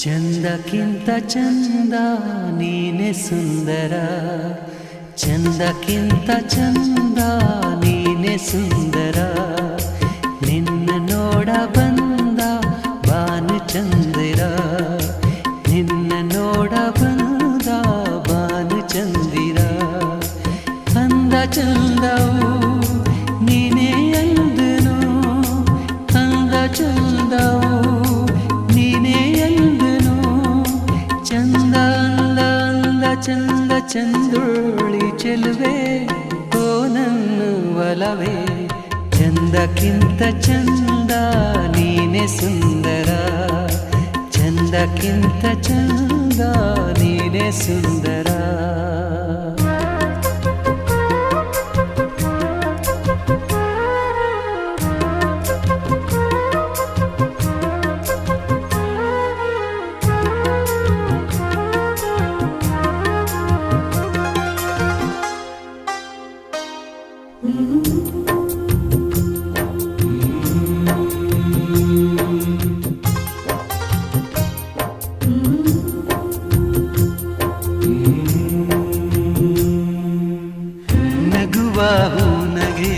ಚಂದಕ್ಕಿಂತ ಚಂದ ನೀನೆ ಸುಂದರ, ಚಂದಕ್ಕಿಂತ ಚಂದ ನೀನೆ ಸುಂದರ. ನಿನ್ನ ನೋಡ ಬಂದ ಬಾನು ಚಂದಿರ, ನಿನ್ನ ನೋಡ ಬಂದ ಬಾನು ಚಂದಿರ. ಅಂದ ಚಂದವು ನೀನೇ ಅಂದನು, ಅಂದ ಚಂದವು ನೀನೇ ಅಂದನು. ಚಂದ ಅಂದ ಅಂದ ಚಂದ ಚಂದುಳ್ಳಿ ಚೆಲುವೆ ಓ ನನ್ನ ಒಲವೇ. ಚಂದಕ್ಕಿಂತ ಚಂದ ನೀನೆ ಸುಂದರ, ಚಂದಕ್ಕಿಂತ ಚಂದ ನೀನೆ ಸುಂದರ. ನಗೆ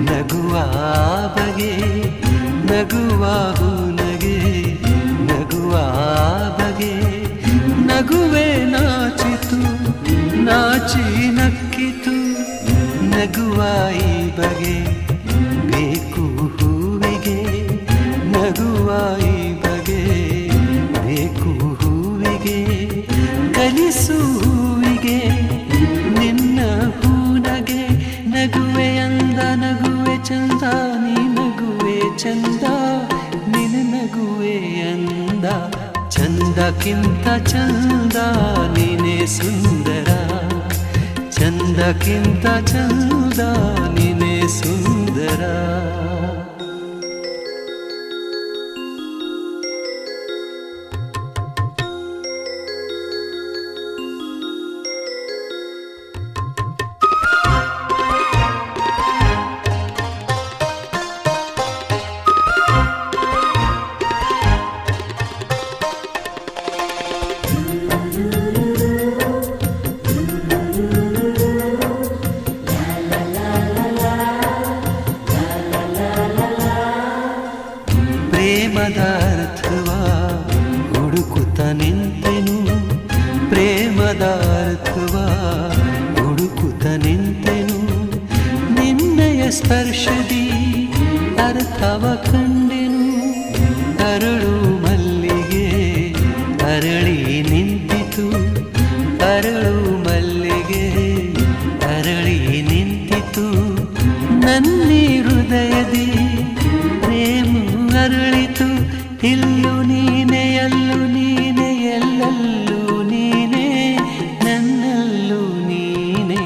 ನಗುವ ಬಗೆ, ನಗುವ ನಗೆ ನಗುವ ಬಗೆ. ನಗುವೆ ನಾಚಿತು ನಾಚಿ ನಕ್ಕಿತು, ನಗುವ ಈ ಬಗೆ ಬೇಕು ಹೂವಿಗೆ. ನಗುವ ಈ ಬಗೆ ಬೇಕು ಹೂವಿಗೆ. ಕಲಿಸು ಹೂವಿಗೆ ನಿನ್ನ ಹೂನಗೆ. ನಗುವೆ ಅಂದ ನಗುವೆ ಚಂದ, ನೀ ನಗುವೆ ಚಂದ, ನಿನ್ನ ನಗುವೆ ಅಂದ. ಚಂದಕ್ಕಿಂತ ಚಂದ ನೀನೆ ಸುಂದರ, ಚಂದಕ್ಕಿಂತ ಚಂದ ನೀನೆ ಸುಂದರ. ಪ್ರೇಮದ ಅರ್ಥವ ಹುಡುಕುತ್ತ ನಿಂತೆನು, ಪ್ರೇಮದ ಅರ್ಥವ ಹುಡುಕುತ್ತ ನಿಂತೆನು. ನಿನ್ನಯ ಸ್ಪರ್ಶದಿ ಅರ್ಥವ ಕಂಡೆನು. ಅರಳು ಮಲ್ಲಿಗೆ ಅರಳಿ ನಿಂತಿತು, ಅರಳು ಮಲ್ಲಿಗೆ ಅರಳಿ ನಿಂತಿತು. ನನ್ನಿ ಹೃದಯದಿ ಪ್ರೇಮ ಅರಳಿತು. ಇಲ್ಲು ನೀನೆ ಎಲ್ಲು ನೀನೆ ಎಲ್ಲಲ್ಲೂ ನೀನೆ, ನನ್ನಲ್ಲೂ ನೀನೆ.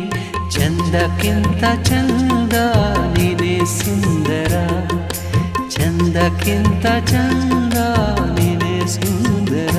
ಚಂದಕ್ಕಿಂತ ಚಂದ ನೀನೆ ಸುಂದರ, ಚಂದಕ್ಕಿಂತ ಚಂದ ನೀನೆ ಸುಂದರ.